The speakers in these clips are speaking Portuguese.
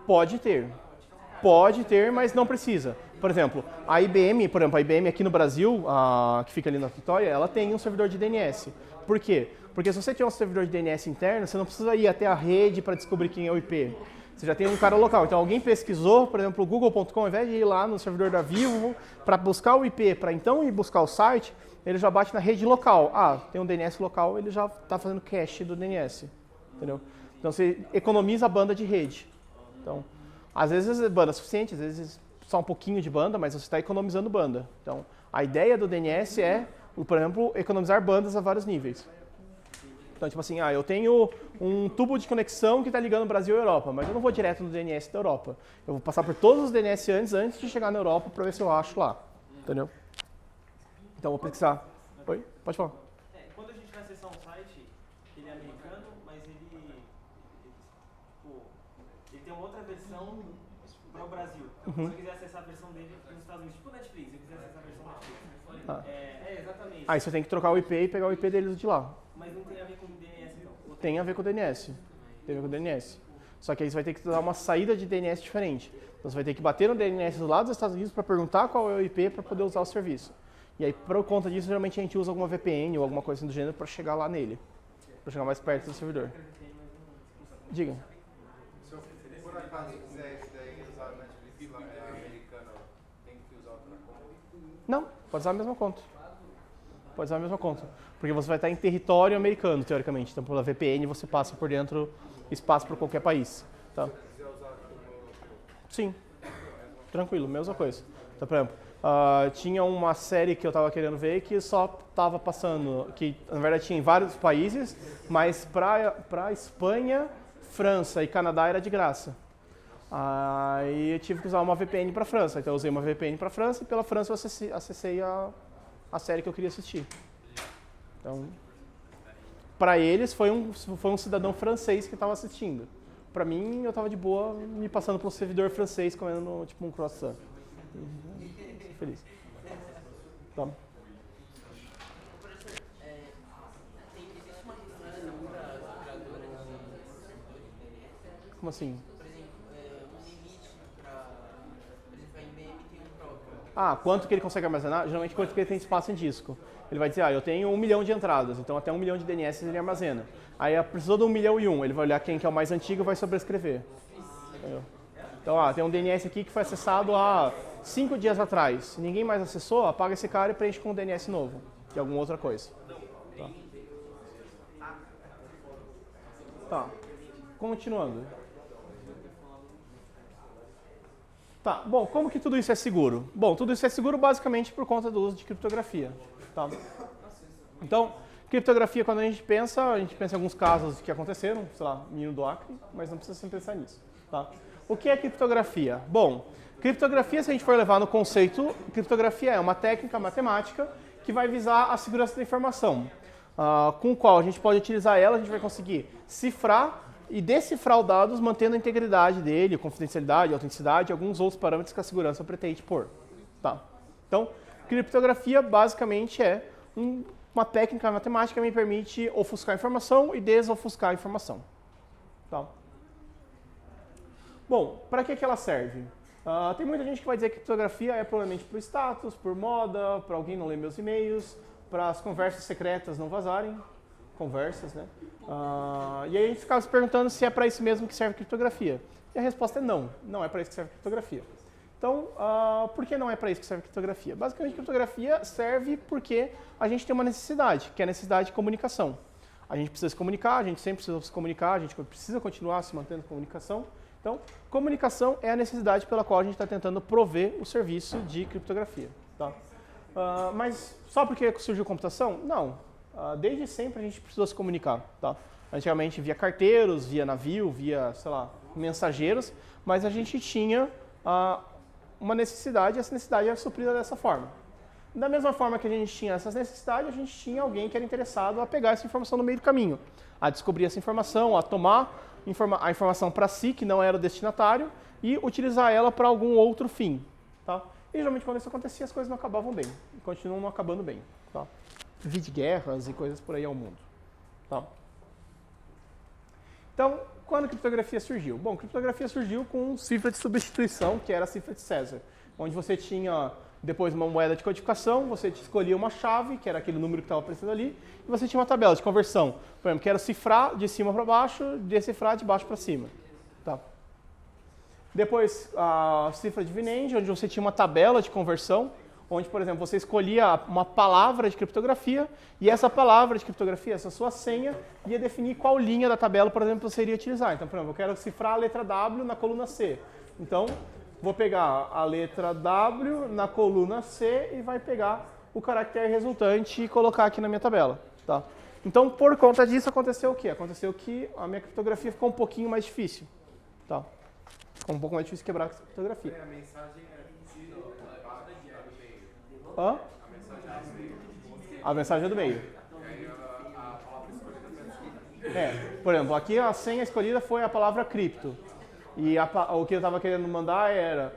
Pode ter, mas não precisa. Por exemplo, a IBM aqui no Brasil, que fica ali na Vitória, ela tem um servidor de DNS. Por quê? Porque se você tiver um servidor de DNS interno, você não precisa ir até a rede para descobrir quem é o IP. Você já tem um cara local. Então alguém pesquisou, por exemplo, o google.com, ao invés de ir lá no servidor da Vivo para buscar o IP, para então ir buscar o site, ele já bate na rede local. Tem um DNS local, ele já está fazendo cache do DNS. Entendeu? Então você economiza a banda de rede. Então, às vezes é banda suficiente, às vezes só um pouquinho de banda, mas você está economizando banda. Então, a ideia do DNS é, por exemplo, economizar bandas a vários níveis. Então, tipo assim, eu tenho um tubo de conexão que está ligando o Brasil e a Europa, mas eu não vou direto no DNS da Europa. Eu vou passar por todos os DNS antes de chegar na Europa para ver se eu acho lá. Entendeu? Então, vou pesquisar. Oi? Pode falar. Quando a gente vai acessar um site, ele é americano, mas ele tem uma outra versão para o Brasil. Então, se eu quiser acessar a versão dele nos Estados Unidos, tipo Netflix, se eu quiser acessar a versão Netflix. Exatamente. Aí você tem que trocar o IP e pegar o IP deles de lá. Mas não tem a ver com o DNS, então? Tem a ver com o DNS. Tem a ver com o DNS. Só que aí você vai ter que dar uma saída de DNS diferente. Então você vai ter que bater no DNS do lado dos Estados Unidos para perguntar qual é o IP para poder usar o serviço. E aí, por conta disso, geralmente a gente usa alguma VPN ou alguma coisa assim do gênero para chegar lá nele. Para chegar mais perto do servidor. Diga. Se eu por acaso quiser isso daí usar o Netflix americano, tem que usar outra conta? Não, pode usar a mesma conta. Pode usar a mesma conta. Porque você vai estar em território americano, teoricamente. Então, pela VPN, você passa por dentro espaço para qualquer país. Tá? Se eu quiser usar como... Sim. Tranquilo, mesma coisa. Então, por exemplo, tinha uma série que eu estava querendo ver que só estava passando, que na verdade tinha em vários países, mas para Espanha, França e Canadá era de graça. Aí eu tive que usar uma VPN para França. Então eu usei uma VPN para França e pela França eu acessei a série que eu queria assistir. Então, para eles foi um cidadão francês que estava assistindo. Para mim, eu estava de boa me passando por um servidor francês comendo tipo um croissant. Feliz. Tá. Professor, existe uma restrição para as operadoras de DNS? Como assim? Por exemplo, um limite para, por exemplo, a IBM tem um próprio. Quanto que ele consegue armazenar? Geralmente quanto que ele tem espaço em disco. Ele vai dizer, eu tenho 1 milhão de entradas, então até 1 milhão de DNS ele armazena. Aí precisou de 1 milhão e 1, ele vai olhar quem que é o mais antigo e vai sobrescrever. Entendeu? Então, tem um DNS aqui que foi acessado há 5 dias atrás. Ninguém mais acessou, apaga esse cara e preenche com um DNS novo, de alguma outra coisa. Tá. Continuando. Tá, bom, como que tudo isso é seguro? Bom, tudo isso é seguro basicamente por conta do uso de criptografia. Tá? Então, criptografia, quando a gente pensa em alguns casos que aconteceram, sei lá, menino do Acre, mas não precisa sempre pensar nisso. Tá? O que é criptografia? Bom, criptografia, se a gente for levar no conceito, criptografia é uma técnica matemática que vai visar a segurança da informação, com o qual a gente pode utilizar ela, a gente vai conseguir cifrar e decifrar os dados mantendo a integridade dele, confidencialidade, autenticidade e alguns outros parâmetros que a segurança pretende pôr. Tá? Então, criptografia basicamente é uma técnica matemática que me permite ofuscar a informação e desofuscar a informação. Tá? Bom, para que ela serve? Tem muita gente que vai dizer que criptografia é provavelmente por status, por moda, para alguém não ler meus e-mails, para as conversas secretas não vazarem. Conversas, né? E aí a gente ficava se perguntando se é para isso mesmo que serve criptografia. E a resposta é não, não é para isso que serve criptografia. Então, por que não é para isso que serve criptografia? Basicamente, criptografia serve porque a gente tem uma necessidade, que é a necessidade de comunicação. A gente precisa se comunicar, a gente sempre precisa se comunicar, a gente precisa continuar se mantendo em comunicação. Então, comunicação é a necessidade pela qual a gente está tentando prover o serviço de criptografia. Tá? Mas só porque surgiu computação? Não. Desde sempre a gente precisou se comunicar. Tá? Antigamente via carteiros, via navio, via, sei lá, mensageiros, mas a gente tinha uma necessidade e essa necessidade era suprida dessa forma. Da mesma forma que a gente tinha essas necessidades, a gente tinha alguém que era interessado a pegar essa informação no meio do caminho, a descobrir essa informação, a tomar a informação para si, que não era o destinatário, e utilizar ela para algum outro fim. Tá? E geralmente quando isso acontecia, as coisas não acabavam bem, e continuam não acabando bem. Tá? Vi de guerras e coisas por aí ao mundo. Tá? Então, Quando a criptografia surgiu? Bom, a criptografia surgiu com cifra de substituição, que era a cifra de César, onde você tinha depois uma moeda de codificação, você escolhia uma chave, que era aquele número que estava aparecendo ali, e você tinha uma tabela de conversão, por exemplo, que era cifrar de cima para baixo, decifrar de baixo para cima. Tá? Depois, a cifra de Vinand, onde você tinha uma tabela de conversão, onde, por exemplo, você escolhia uma palavra de criptografia, e essa palavra de criptografia, essa sua senha, ia definir qual linha da tabela, por exemplo, você iria utilizar. Então, por exemplo, eu quero cifrar a letra W na coluna C. Então, vou pegar a letra W na coluna C e vai pegar o caractere resultante e colocar aqui na minha tabela. Tá? Então, por conta disso, aconteceu o quê? Aconteceu que a minha criptografia ficou um pouquinho mais difícil. Tá? Ficou um pouco mais difícil quebrar a criptografia. A mensagem é do meio. Hã? A mensagem é do meio. A palavra escolhida Por exemplo, aqui a senha escolhida foi a palavra cripto. E o que eu estava querendo mandar era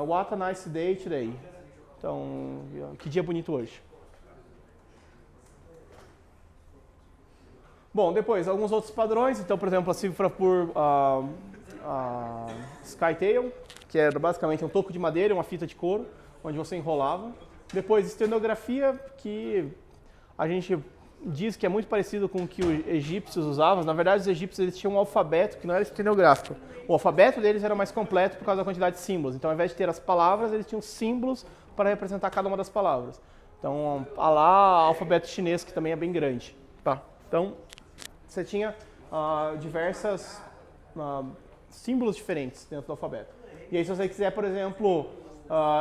What a nice day today. Então, que dia bonito hoje. Bom, depois, alguns outros padrões. Então, por exemplo, a cifra por Skytail, que era basicamente um toco de madeira, uma fita de couro, onde você enrolava. Depois, estenografia, que a gente diz que é muito parecido com o que os egípcios usavam. Na verdade, os egípcios eles tinham um alfabeto que não era estenográfico. O alfabeto deles era mais completo por causa da quantidade de símbolos. Então, ao invés de ter as palavras, eles tinham símbolos para representar cada uma das palavras. Então, alfabeto chinês, que também é bem grande. Tá? Então, você tinha diversos símbolos diferentes dentro do alfabeto. E aí, se você quiser, por exemplo,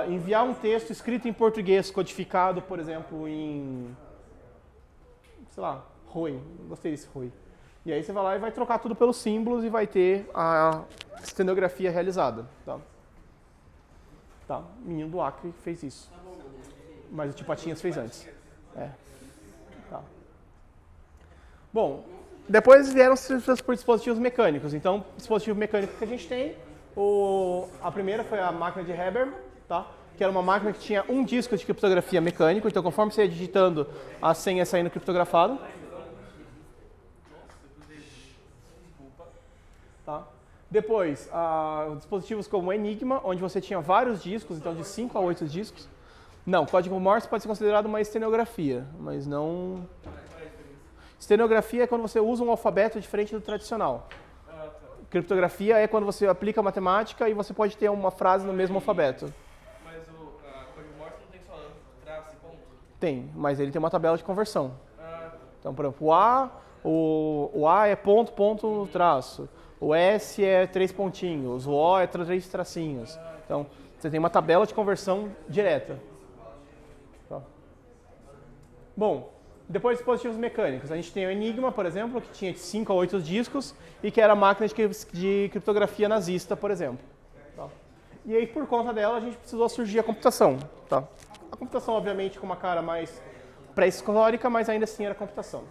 enviar um texto escrito em português, codificado, por exemplo, em, sei lá, Rui, gostei desse Rui. E aí você vai lá e vai trocar tudo pelos símbolos e vai ter a estenografia realizada. Tá? Tá, o menino do Acre fez isso. Mas o Tio Patinhas fez antes. Tá. Bom, depois vieram os por dispositivos mecânicos. Então, dispositivo mecânico que a gente tem, a primeira foi a máquina de Haber, tá? Que era uma máquina que tinha um disco de criptografia mecânico. Então, conforme você ia digitando, a senha ia saindo criptografada. Tá? Depois, dispositivos como o Enigma, onde você tinha vários discos, então de 5 a 8 discos. Não, código Morse pode ser considerado uma estenografia, mas não... Estenografia é quando você usa um alfabeto diferente do tradicional. Criptografia é quando você aplica matemática e você pode ter uma frase no mesmo alfabeto. Mas o código Morse não tem só traço e ponto? Tem, mas ele tem uma tabela de conversão. Então, por exemplo, o A é ponto, ponto, traço. O S é 3 pontinhos, o O é 3 tracinhos. Então, você tem uma tabela de conversão direta. Tá. Bom, depois dispositivos mecânicos. A gente tem o Enigma, por exemplo, que tinha de 5 a 8 discos e que era a máquina de criptografia nazista, por exemplo. Tá. E aí, por conta dela, a gente precisou surgir a computação. Tá. A computação, obviamente, com uma cara mais pré-histórica, mas ainda assim era computação.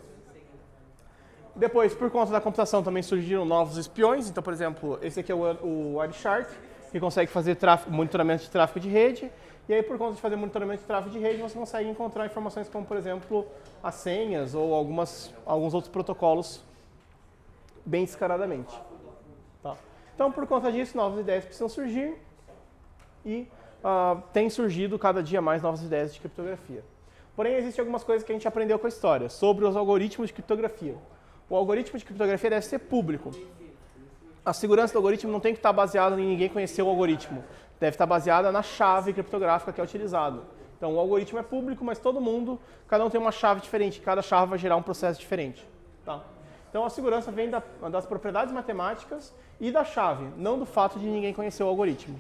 Depois, por conta da computação, também surgiram novos espiões. Então, por exemplo, esse aqui é o Wireshark, que consegue fazer monitoramento de tráfego de rede. E aí, por conta de fazer monitoramento de tráfego de rede, você consegue encontrar informações como, por exemplo, as senhas ou alguns outros protocolos bem descaradamente. Tá? Então, por conta disso, novas ideias precisam surgir e tem surgido cada dia mais novas ideias de criptografia. Porém, existem algumas coisas que a gente aprendeu com a história sobre os algoritmos de criptografia. O algoritmo de criptografia deve ser público. A segurança do algoritmo não tem que estar baseada em ninguém conhecer o algoritmo. Deve estar baseada na chave criptográfica que é utilizada. Então, o algoritmo é público, mas todo mundo, cada um tem uma chave diferente. Cada chave vai gerar um processo diferente. Tá? Então, a segurança vem das propriedades matemáticas e da chave, não do fato de ninguém conhecer o algoritmo.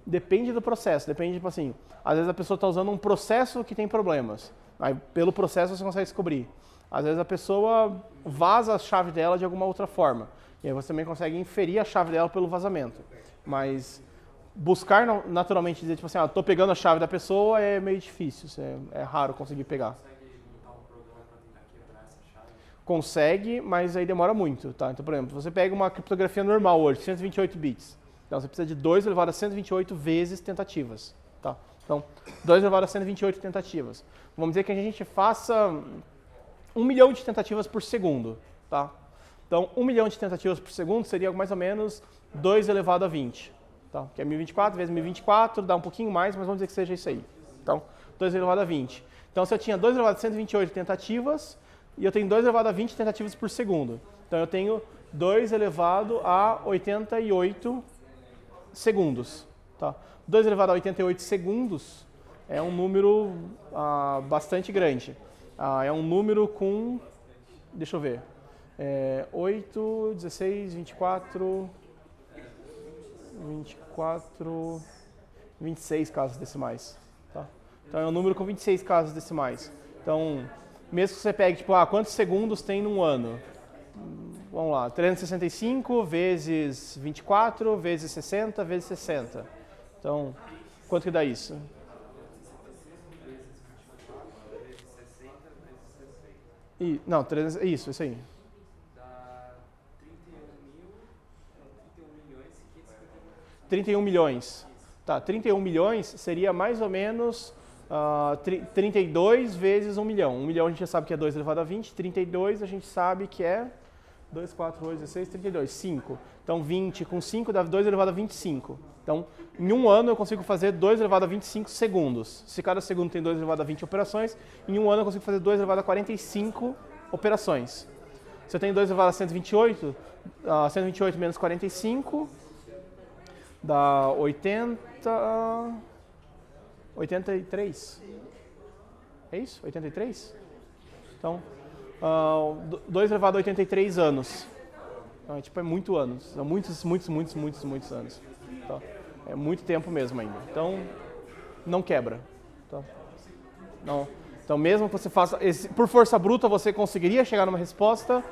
Depende do processo, depende, tipo assim, às vezes a pessoa está usando um processo que tem problemas, aí pelo processo você consegue descobrir. Às vezes a pessoa vaza a chave dela de alguma outra forma, e aí você também consegue inferir a chave dela pelo vazamento. Mas buscar naturalmente dizer, tipo assim, estou pegando a chave da pessoa é meio difícil, é raro conseguir pegar. Consegue, mas aí demora muito, tá? Então, por exemplo, você pega uma criptografia normal hoje, 128 bits. Então, você precisa de 2 elevado a 128 vezes tentativas, tá? Então, 2 elevado a 128 tentativas. Vamos dizer que a gente faça 1 milhão de tentativas por segundo, tá? Então, 1 milhão de tentativas por segundo seria mais ou menos 2 elevado a 20, tá? Que é 1024 vezes 1024, dá um pouquinho mais, mas vamos dizer que seja isso aí. Então, 2 elevado a 20. Então, se eu tinha 2 elevado a 128 tentativas, e eu tenho 2 elevado a 20 tentativas por segundo. Então, eu tenho 2 elevado a 88 segundos, tá? 2 elevado a 88 segundos é um número bastante grande. É um número com, deixa eu ver, 8, 16, 24, 26 casas decimais. Tá? Então é um número com 26 casas decimais. Então, mesmo que você pegue, tipo, quantos segundos tem num ano? Vamos lá, 365 vezes 24 vezes 60 vezes 60. Então, quanto que dá isso? Não, isso aí. Dá 31 milhões. Tá, 31 milhões seria mais ou menos 32 vezes 1 milhão. 1 milhão a gente já sabe que é 2 elevado a 20, 32 a gente sabe que é 2, 4, 8, 16, 32, 5. Então 20 com 5 dá 2 elevado a 25. Então, em um ano eu consigo fazer 2 elevado a 25 segundos. Se cada segundo tem 2 elevado a 20 operações, em um ano eu consigo fazer 2 elevado a 45 operações. Se eu tenho 2 elevado a 128, 128 menos 45 dá 83. É isso? 83? Então, 2 elevado a 83 anos. Então, é muito anos. São muitos anos. Tá? É muito tempo mesmo ainda. Então, não quebra. Tá? Não. Então, mesmo que você faça... por força bruta, você conseguiria chegar numa resposta,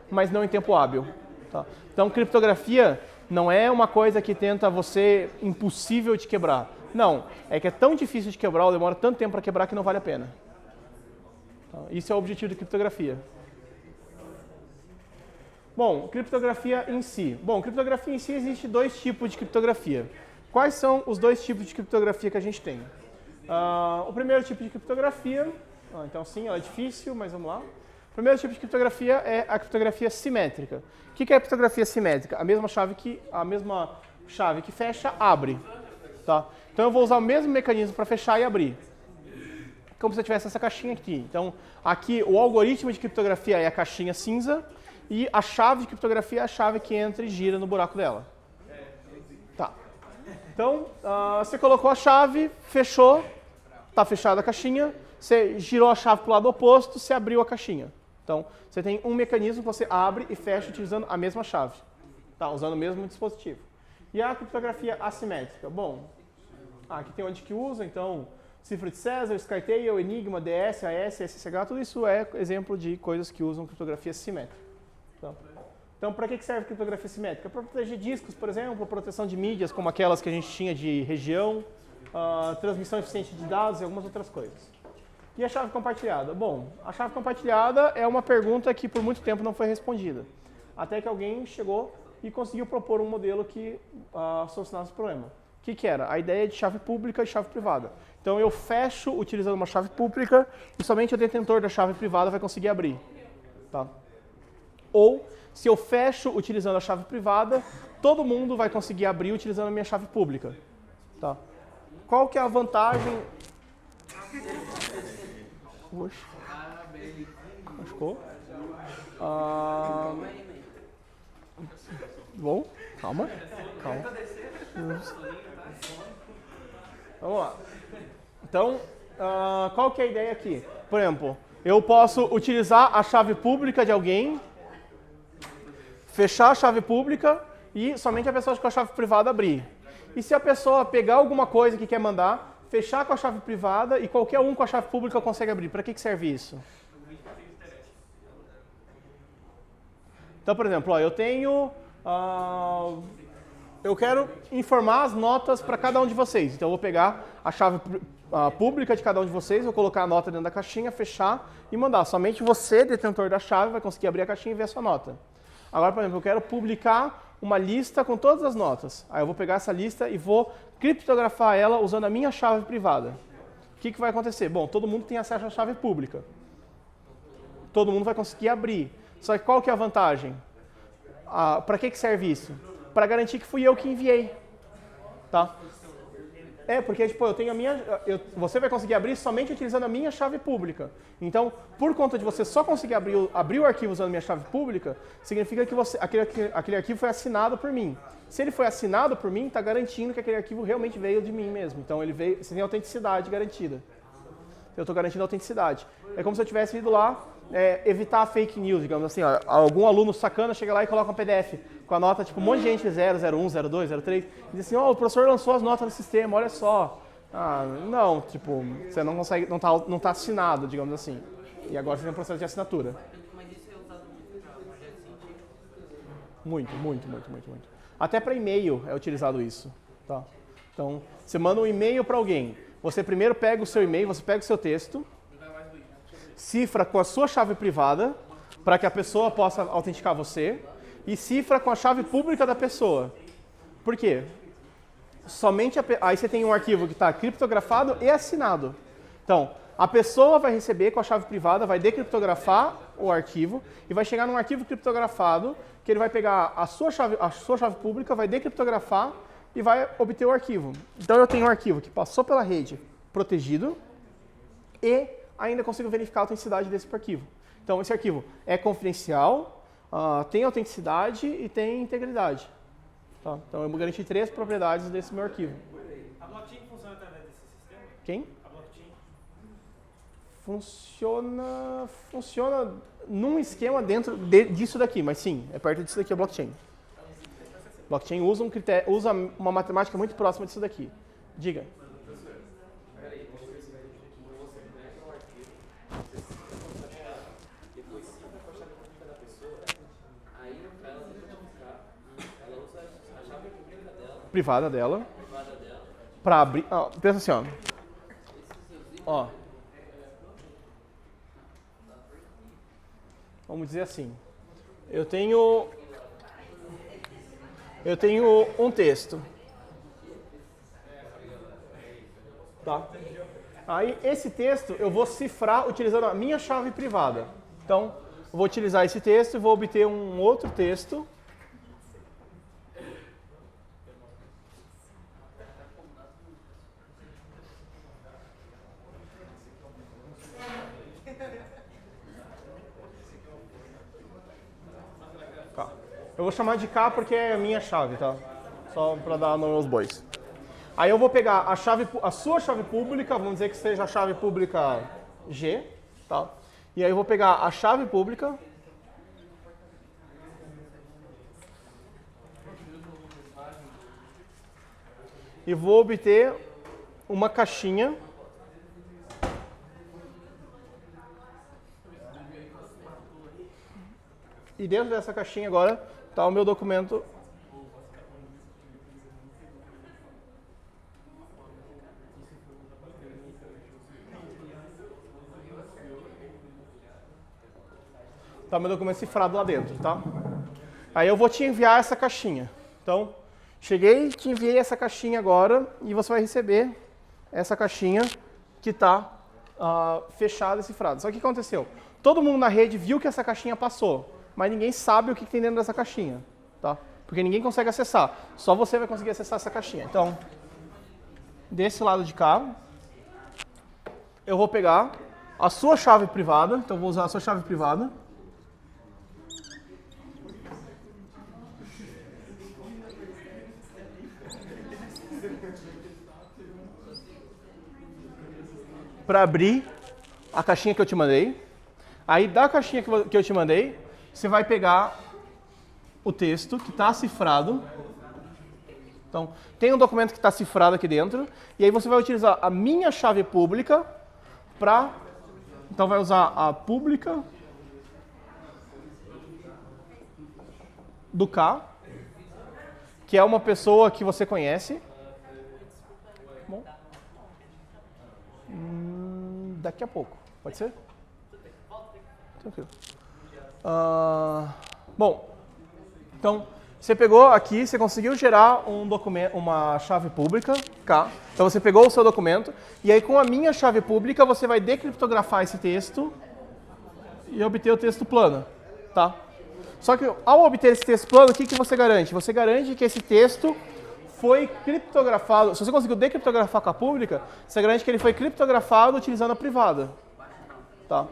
mas não em tempo hábil. Tá? Então, criptografia não é uma coisa que tenta você impossível de quebrar. Não. É que é tão difícil de quebrar, ou demora tanto tempo para quebrar, que não vale a pena. Tá? Isso é o objetivo de criptografia. Bom, criptografia em si. Bom, criptografia em si existe 2 tipos de criptografia. Quais são os 2 tipos de criptografia que a gente tem? O primeiro tipo de criptografia, então sim, ela é difícil, mas vamos lá. O primeiro tipo de criptografia é a criptografia simétrica. O que é a criptografia simétrica? A mesma chave que fecha, abre. Tá? Então eu vou usar o mesmo mecanismo para fechar e abrir. Como se eu tivesse essa caixinha aqui. Então, aqui o algoritmo de criptografia é a caixinha cinza, e a chave de criptografia é a chave que entra e gira no buraco dela. Tá. Então, você colocou a chave, fechou, está fechada a caixinha, você girou a chave para o lado oposto, você abriu a caixinha. Então, você tem um mecanismo que você abre e fecha utilizando a mesma chave, tá? Usando o mesmo dispositivo. E a criptografia assimétrica? Bom, aqui tem onde que usa, então, cifra de César, Skytale, Enigma, DS, AS, SSH, tudo isso é exemplo de coisas que usam criptografia simétrica. Então, para que serve criptografia simétrica? Para proteger discos, por exemplo, proteção de mídias, como aquelas que a gente tinha de região, transmissão eficiente de dados e algumas outras coisas. E a chave compartilhada? Bom, a chave compartilhada é uma pergunta que por muito tempo não foi respondida. Até que alguém chegou e conseguiu propor um modelo que solucionasse o problema. O que era? A ideia de chave pública e chave privada. Então, eu fecho utilizando uma chave pública e somente o detentor da chave privada vai conseguir abrir. Tá? Ou, se eu fecho utilizando a chave privada, todo mundo vai conseguir abrir utilizando a minha chave pública. Tá? Qual que é a vantagem... Oxe. Machucou? Bom, calma. Vamos lá. Então, qual que é a ideia aqui? Por exemplo, eu posso utilizar a chave pública de alguém, fechar a chave pública e somente a pessoa com a chave privada abrir. E se a pessoa pegar alguma coisa que quer mandar, fechar com a chave privada e qualquer um com a chave pública consegue abrir. Para que serve isso? Então, por exemplo, eu tenho... eu quero informar as notas para cada um de vocês. Então, eu vou pegar a chave pública de cada um de vocês, vou colocar a nota dentro da caixinha, fechar e mandar. Somente você, detentor da chave, vai conseguir abrir a caixinha e ver a sua nota. Agora, por exemplo, eu quero publicar uma lista com todas as notas. Aí eu vou pegar essa lista e vou criptografar ela usando a minha chave privada. O que vai acontecer? Bom, todo mundo tem acesso à chave pública. Todo mundo vai conseguir abrir. Só que qual que é a vantagem? Para que serve isso? Para garantir que fui eu que enviei. Tá? Porque tipo, eu tenho a minha, você vai conseguir abrir somente utilizando a minha chave pública. Então, por conta de você só conseguir abrir o arquivo usando a minha chave pública, significa que aquele arquivo foi assinado por mim. Se ele foi assinado por mim, está garantindo que aquele arquivo realmente veio de mim mesmo. Então, ele veio, você tem autenticidade garantida. Eu estou garantindo a autenticidade. É como se eu tivesse ido lá evitar fake news, digamos assim. Ó, algum aluno sacana chega lá e coloca um PDF com a nota, tipo, um monte de gente 0, 01, 02, 03, e diz assim, o professor lançou as notas no sistema, olha só. Não, tipo, você não consegue, não tá assinado, digamos assim. E agora você tem um processo de assinatura. Mas isso é usado muito para projetos científicos? Muito. Até para e-mail é utilizado isso. Tá? Então, você manda um e-mail para alguém. Você primeiro pega o seu e-mail, você pega o seu texto, cifra com a sua chave privada, para que a pessoa possa autenticar você, e cifra com a chave pública da pessoa. Por quê? Aí você tem um arquivo que está criptografado e assinado. Então, a pessoa vai receber com a chave privada, vai decriptografar o arquivo, e vai chegar num arquivo criptografado, que ele vai pegar a sua chave pública, vai decriptografar e vai obter o arquivo. Então eu tenho um arquivo que passou pela rede protegido e ainda consigo verificar a autenticidade desse arquivo. Então esse arquivo é confidencial, tem autenticidade e tem integridade. Tá? Então eu garanti 3 propriedades desse meu arquivo. A blockchain funciona através desse sistema? Quem? A blockchain? Funciona num esquema dentro disso daqui, mas sim, é perto disso daqui a blockchain. Blockchain usa uma matemática muito próxima disso daqui. Diga. Privada dela. Para abrir. Pensa assim, ó. Vamos dizer assim. Eu tenho um texto. Tá? Aí esse texto eu vou cifrar utilizando a minha chave privada. Então, eu vou utilizar esse texto e vou obter um outro texto. Eu vou chamar de K porque é a minha chave, tá? Só para dar nome aos bois. Aí eu vou pegar a sua chave pública, vamos dizer que seja a chave pública G, tá? E aí eu vou pegar a chave pública e vou obter uma caixinha e dentro dessa caixinha agora está o meu documento cifrado lá dentro, tá? Aí eu vou te enviar essa caixinha. Então, cheguei, te enviei essa caixinha agora e você vai receber essa caixinha que está fechada e cifrada. Só que o que aconteceu? Todo mundo na rede viu que essa caixinha passou, mas ninguém sabe o que tem dentro dessa caixinha, tá? Porque ninguém consegue acessar. Só você vai conseguir acessar essa caixinha. Então, desse lado de cá, eu vou pegar a sua chave privada. Então, vou usar a sua chave privada. Para abrir a caixinha que eu te mandei. Aí, da caixinha que eu te mandei, você vai pegar o texto que está cifrado. Então, tem um documento que está cifrado aqui dentro. E aí você vai utilizar a minha chave pública para... Então, vai usar a pública do K, que é uma pessoa que você conhece. Bom. Daqui a pouco. Pode ser? Tranquilo. Bom, então, Você pegou aqui, você conseguiu gerar um documento, uma chave pública, tá? Então você pegou o seu documento e aí com a minha chave pública você vai decriptografar esse texto e obter o texto plano, tá? Só que ao obter esse texto plano, o que você garante? Você garante que esse texto foi criptografado. Se você conseguiu decriptografar com a pública, você garante que ele foi criptografado utilizando a privada, tá?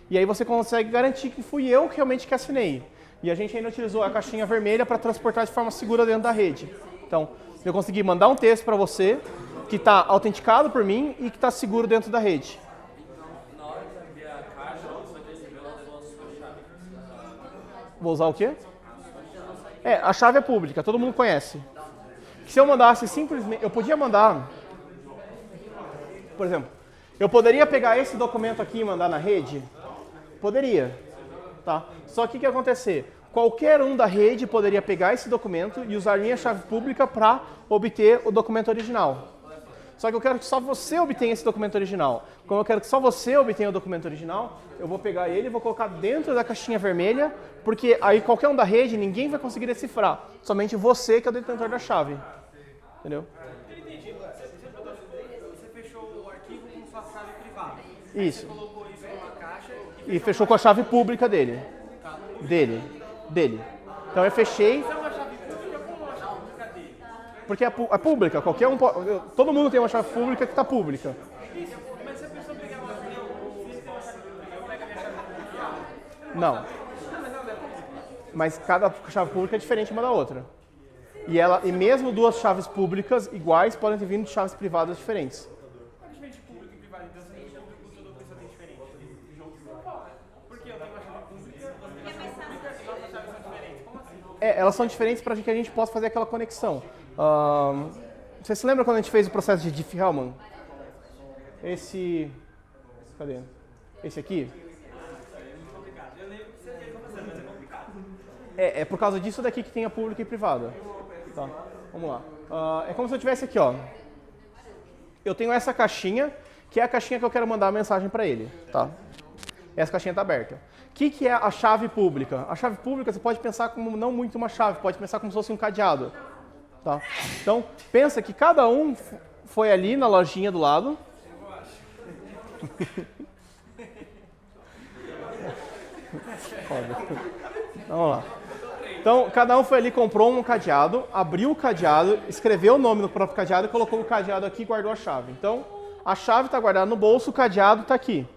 E aí você consegue garantir que fui eu que realmente que assinei. E a gente ainda utilizou a caixinha vermelha para transportar de forma segura dentro da rede. Então, eu consegui mandar um texto para você que está autenticado por mim e que está seguro dentro da rede. Na hora de abrir a caixa, você vai receber uma sua chave. Vou usar o quê? A chave é pública, todo mundo conhece. Se eu mandasse simplesmente... Eu podia mandar... Por exemplo, eu poderia pegar esse documento aqui e mandar na rede? Poderia. Tá? Só que o que ia acontecer? Qualquer um da rede poderia pegar esse documento e usar minha chave pública para obter o documento original. Só que eu quero que só você obtenha esse documento original. Como eu quero que só você obtenha o documento original, eu vou pegar ele e vou colocar dentro da caixinha vermelha, porque aí qualquer um da rede, ninguém vai conseguir decifrar. Somente você que é o detentor da chave. Entendeu? Entendi. Você fechou o arquivo com sua chave privada. Isso. Você colocou isso numa caixa E fechou com a chave pública dele. Dele. Então eu fechei. Isso é uma chave pública ou uma chave pública dele? Porque é pública, qualquer um pode, todo mundo tem uma chave pública que está pública. Isso, mas se a pessoa pegar uma chave pública, eu pego a minha chave pública. Não. Mas cada chave pública é diferente uma da outra. E mesmo duas chaves públicas iguais podem ter vindo de chaves privadas diferentes. Qual é a diferença de público e privado? Então você chama de toda pessoa tem diferente. Porque eu tenho uma chave pública, você tem uma chave pública e nossas chaves são diferentes. Como assim? Elas são diferentes para que a gente possa fazer aquela conexão. Você se lembra quando a gente fez o processo de Diffie-Hellman? Cadê? Esse aqui? Eu lembro que você fez uma coisa, mas é complicado. É por causa disso daqui que tem a pública e privada. Tá, vamos lá. É como se eu tivesse aqui, ó. Eu tenho essa caixinha, que é a caixinha que eu quero mandar a mensagem para ele. Tá? Essa caixinha está aberta. O que é a chave pública? A chave pública você pode pensar como não muito uma chave, pode pensar como se fosse um cadeado. Tá? Então, pensa que cada um foi ali na lojinha do lado. Vamos lá. Então, cada um foi ali, comprou um cadeado, abriu o cadeado, escreveu o nome no próprio cadeado e colocou o cadeado aqui e guardou a chave. Então, a chave está guardada no bolso, o cadeado está aqui.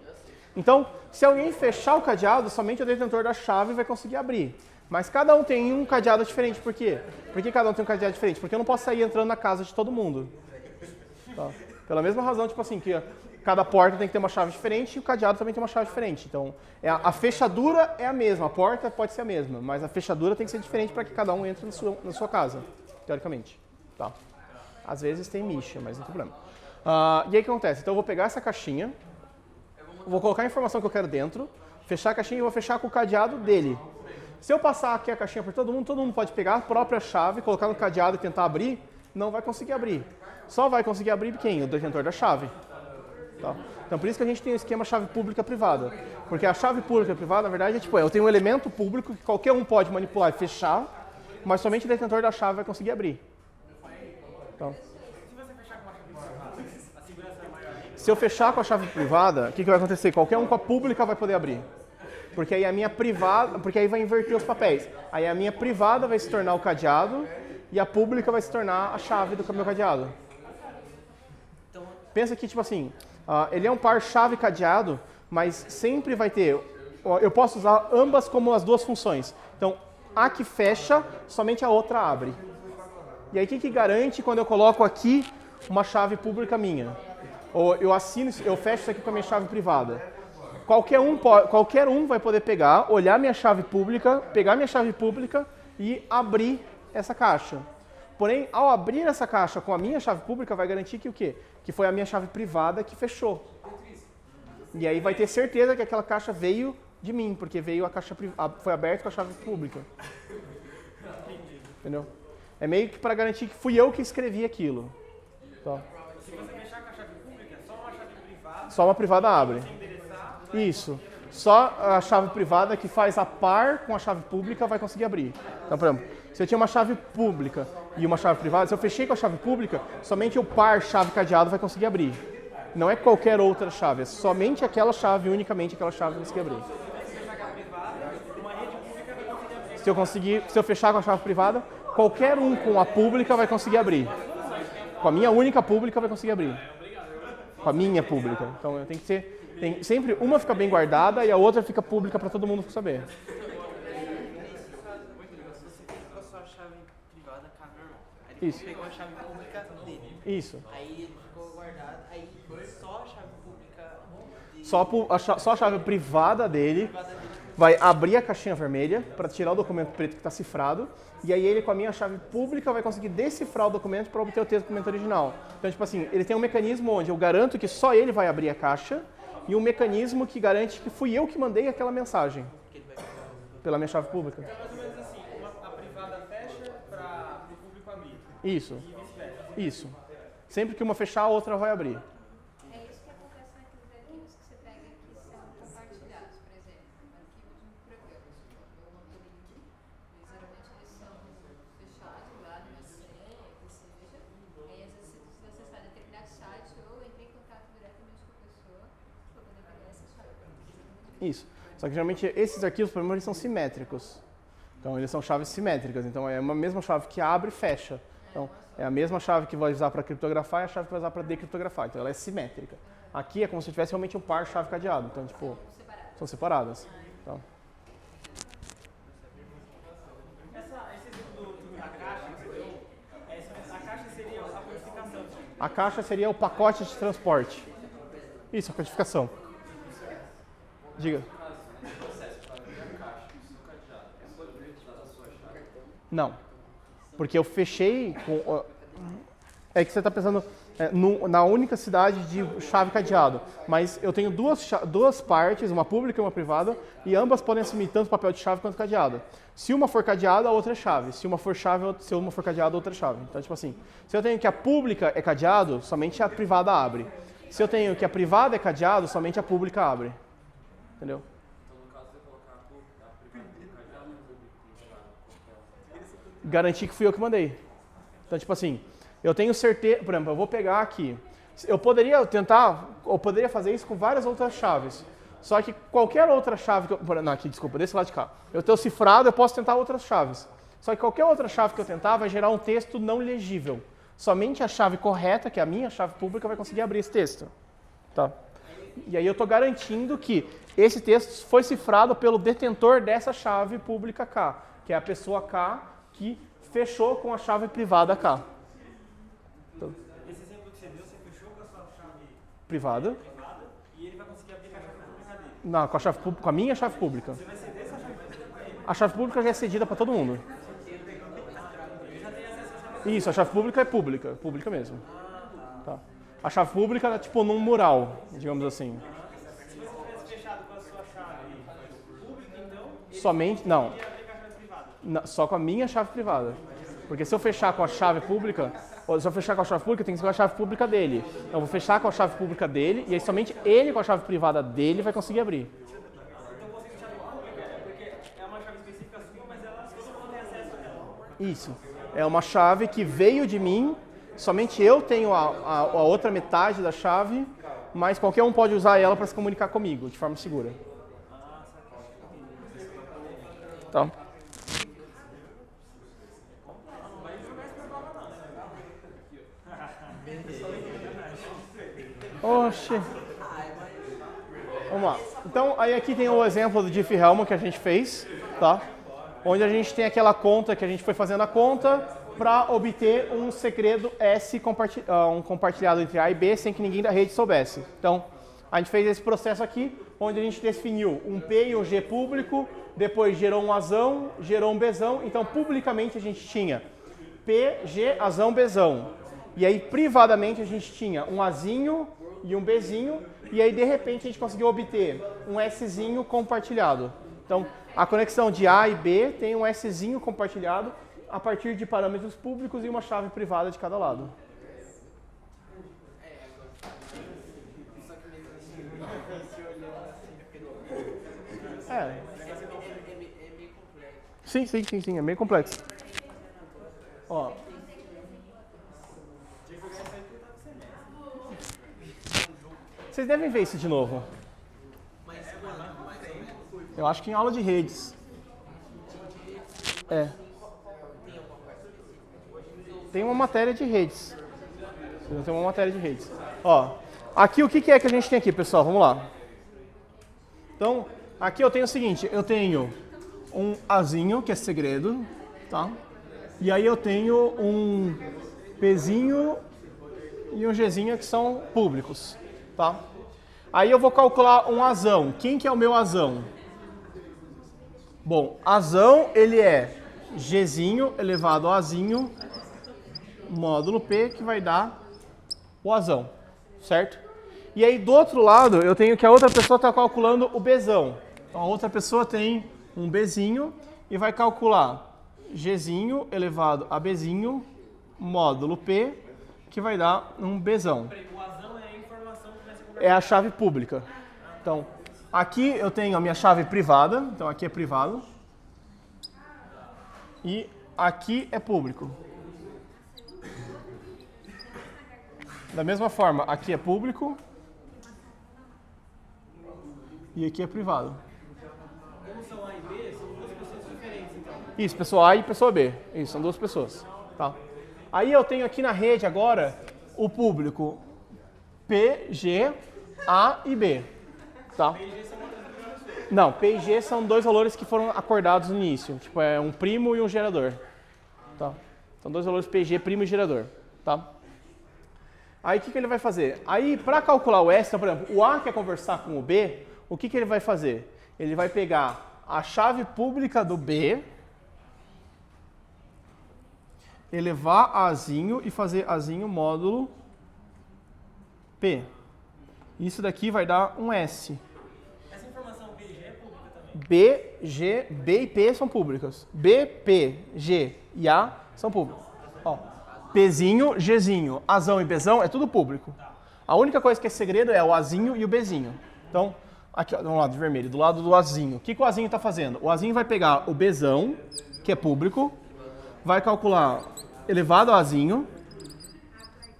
Então, se alguém fechar o cadeado, somente o detentor da chave vai conseguir abrir. Mas cada um tem um cadeado diferente. Por quê? Por que cada um tem um cadeado diferente? Porque eu não posso sair entrando na casa de todo mundo. Tá? Pela mesma razão, tipo assim, que cada porta tem que ter uma chave diferente e o cadeado também tem uma chave diferente. Então, a fechadura é a mesma, a porta pode ser a mesma, mas a fechadura tem que ser diferente para que cada um entre na sua casa, teoricamente. Tá? Às vezes tem micha, mas não tem problema. E aí o que acontece? Então eu vou pegar essa caixinha, vou colocar a informação que eu quero dentro, fechar a caixinha e vou fechar com o cadeado dele. Se eu passar aqui a caixinha por todo mundo pode pegar a própria chave, colocar no cadeado e tentar abrir, não vai conseguir abrir. Só vai conseguir abrir quem? O detentor da chave. Tá? Então por isso que a gente tem o esquema chave pública privada. Porque a chave pública e privada, na verdade, é tipo, eu tenho um elemento público que qualquer um pode manipular e fechar, mas somente o detentor da chave vai conseguir abrir. Então, se eu fechar com a chave privada, o que vai acontecer? Qualquer um com a pública vai poder abrir. Porque aí a minha privada, porque aí vai inverter os papéis. Aí a minha privada vai se tornar o cadeado e a pública vai se tornar a chave do meu cadeado. Pensa que, tipo assim, ele é um par chave cadeado, mas sempre vai ter, eu posso usar ambas como as duas funções. Então, a que fecha, somente a outra abre. E aí, o que garante quando eu coloco aqui uma chave pública minha? Ou eu fecho isso aqui com a minha chave privada. Qualquer um vai poder pegar, olhar minha chave pública, pegar minha chave pública e abrir essa caixa. Porém, ao abrir essa caixa com a minha chave pública, vai garantir que o quê? Que foi a minha chave privada que fechou. E aí vai ter certeza que aquela caixa veio de mim, porque veio foi aberta com a chave pública. Entendeu? É meio que para garantir que fui eu que escrevi aquilo. Tá. Se você fechar com a chave pública, só uma chave privada. Só uma privada abre. Isso. Só a chave privada que faz a par com a chave pública vai conseguir abrir. Então, por exemplo, Se eu tinha uma chave pública e uma chave privada, se eu fechei com a chave pública, somente o par chave cadeado vai conseguir abrir. Não é qualquer outra chave, é somente aquela chave, unicamente aquela chave vai conseguir abrir. Se eu fechar com a chave privada, qualquer um com a pública vai conseguir abrir. Com a minha única pública vai conseguir abrir. Com a minha pública. Então eu tenho que ser, sempre uma fica bem guardada e a outra fica pública para todo mundo saber. Isso. Pegou a chave pública dele. Isso. Aí ele ficou guardado, aí só a chave pública dele. Só a chave privada dele vai abrir a caixinha vermelha para tirar o documento preto que está cifrado. E aí ele, com a minha chave pública, vai conseguir decifrar o documento para obter o texto do documento original. Então, tipo assim, ele tem um mecanismo onde eu garanto que só ele vai abrir a caixa e um mecanismo que garante que fui eu que mandei aquela mensagem pela minha chave pública. É mais ou menos assim, a privada fecha para o público abrir. Isso. Isso. Sempre que uma fechar, a outra vai abrir. É isso que acontece naqueles arquivos que você pega que são compartilhados, por exemplo. Arquivo de um programa. Eu mando o link, geralmente eles são fechados lá numa senha, que seja. Aí às vezes você precisa acessar determinado site ou entrar em contato diretamente com a pessoa para poder pegar essa chave. Isso. Só que geralmente esses arquivos, por exemplo, eles são simétricos. Então eles são chaves simétricas. Então é uma mesma chave que abre e fecha. Então é a mesma chave que vai usar para criptografar e a chave que vai usar para decriptografar. Então ela é simétrica. Aqui é como se tivesse realmente um par chave cadeado. Então, tipo, são separadas. Então, Esse exemplo da caixa que você deu, a caixa seria a codificação. a caixa seria o pacote de transporte. Isso, a codificação. Diga. Não. Porque eu fechei com... É que você está pensando na única cidade de chave cadeado. Mas eu tenho duas partes, uma pública e uma privada, e ambas podem assumir tanto papel de chave quanto cadeado. Se uma for cadeada, a outra é chave. Se uma for cadeada, a outra é chave. Então, tipo assim, se eu tenho que a pública é cadeado, somente a privada abre. Se eu tenho que a privada é cadeado, somente a pública abre. Entendeu? Garantir que fui eu que mandei. Então, tipo assim, eu tenho certeza, por exemplo, eu vou pegar aqui. Eu poderia fazer isso com várias outras chaves. Só que qualquer outra chave que eu... Não, aqui, desculpa, desse lado de cá. Eu tenho cifrado, eu posso tentar outras chaves. Só que qualquer outra chave que eu tentar vai gerar um texto não legível. Somente a chave correta, que é a minha chave pública, vai conseguir abrir esse texto. Tá? E aí eu estou garantindo que esse texto foi cifrado pelo detentor dessa chave pública K, que é a pessoa K que fechou com a chave privada K. Então, Esse exemplo que você deu, você fechou com a sua chave privada? E ele vai conseguir abrir com a chave pública dele. Não, com a minha chave pública. Você vai ceder essa chave pública para ele. A chave pública já é cedida para todo mundo. Isso, a chave pública é pública mesmo. Tá. A chave pública é tipo num mural, digamos assim. Se você tivesse fechado com a sua chave pública, então, Somente, não, ia abrir com a chave privada. só com a minha chave privada. Porque se eu fechar com a chave pública, ou se eu fechar com a chave pública, tem que ser com a chave pública dele. Então eu vou fechar com a chave pública dele e aí somente ele com a chave privada dele vai conseguir abrir. Então você que chave pública é porque é uma chave específica sua, mas todo mundo tem acesso a ela. Isso. É uma chave que veio de mim, somente eu tenho a outra metade da chave, mas qualquer um pode usar ela para se comunicar comigo, de forma segura. Tá. Oxi. Vamos lá. Então, aí aqui tem o exemplo do Diffie-Hellman que a gente fez, tá? Onde a gente tem aquela conta que a gente foi fazendo a conta para obter um segredo S compartilhado entre A e B sem que ninguém da rede soubesse. Então, a gente fez esse processo aqui, onde a gente definiu um P e um G público, depois gerou um Azão, gerou um Bzão. Então, publicamente a gente tinha P, G, Azão, Bzão. E aí, privadamente, a gente tinha um Azinho e um Bzinho. E aí, de repente, a gente conseguiu obter um Szinho compartilhado. Então, a conexão de A e B tem um Szinho compartilhado a partir de parâmetros públicos e uma chave privada de cada lado. É. É meio complexo. Sim, é meio complexo. Vocês devem ver isso de novo. Eu acho que em aula de redes. É. Tem uma matéria de redes. Tem uma matéria de redes. Ó, aqui o que é que a gente tem aqui, pessoal? Vamos lá. Então, aqui eu tenho o seguinte, eu tenho um Azinho, que é segredo, tá? E aí eu tenho um Pzinho e um Gzinho que são públicos, tá? Aí eu vou calcular um Azão. Quem que é o meu Azão? Bom, Azão, ele é Gzinho elevado a Azinho módulo P, que vai dar o Azão, certo? E aí do outro lado, eu tenho que a outra pessoa está calculando o Bzão. Então a outra pessoa tem um Bzinho e vai calcular Gzinho elevado a Bzinho módulo P, que vai dar um Bzão. O Azão é a informação que vai ser conversada. É a chave pública. Então, aqui eu tenho a minha chave privada, então aqui é privado. E aqui é público. Da mesma forma, aqui é público e aqui é privado. Como são A e B, são duas pessoas diferentes, então. Isso, pessoa A e pessoa B. Isso, são duas pessoas. Tá. Aí eu tenho aqui na rede agora o público P, G, A e B. Tá? Não, P e G são dois valores que foram acordados no início. Tipo, é um primo e um gerador. Tá? São dois valores P, G, primo e gerador. Tá? Aí o que ele vai fazer? Aí para calcular o S, então, por exemplo, o A quer conversar com o B, o que ele vai fazer? Ele vai pegar a chave pública do B, elevar a Azinho e fazer Azinho módulo P. Isso daqui vai dar um S. Essa informação B e G é pública também. B e P são públicas. B, P, G e A são públicos. Ó, Pzinho, Gzinho, Azão e Bzão é tudo público. A única coisa que é segredo é o Azinho e o Bzinho. Então, aqui, ó, vamos lá, de vermelho, do lado do Azinho. O que o Azinho está fazendo? O Azinho vai pegar o Bzão, que é público, vai calcular elevado a Azinho,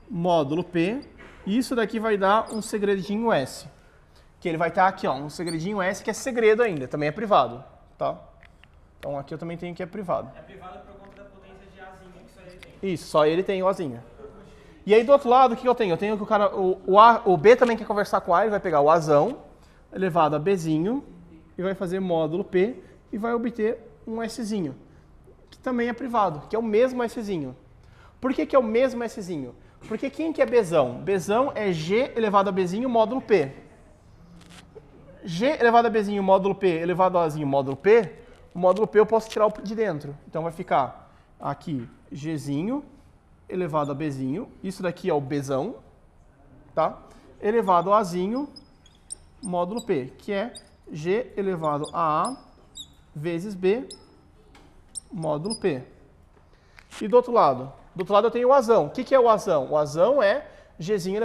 módulo P, e isso daqui vai dar um segredinho S. Que ele vai estar aqui, ó, um segredinho S que é segredo ainda, também é privado, tá? Então aqui eu também tenho que é privado. É privado por conta da potência de Azinho que só ele tem. Isso, só ele tem o Azinho. E aí do outro lado, o que eu tenho? Eu tenho que o B também quer conversar com A, ele vai pegar o Azão, elevado a Bzinho, e vai fazer módulo P, e vai obter um Szinho, que também é privado, que é o mesmo Szinho. Por que é o mesmo Szinho? Porque quem que é Bzão? Bzão é G elevado a Bzinho módulo P. G elevado a Bzinho módulo P elevado a Azinho módulo P, o módulo P eu posso tirar o de dentro. Então vai ficar aqui Gzinho elevado a Bzinho, isso daqui é o Bzão, tá? Elevado a Azinho módulo P, que é G elevado a A vezes B módulo P. E do outro lado? Do outro lado eu tenho o Azão. O que é o Azão? O Azão é Gzinho elevado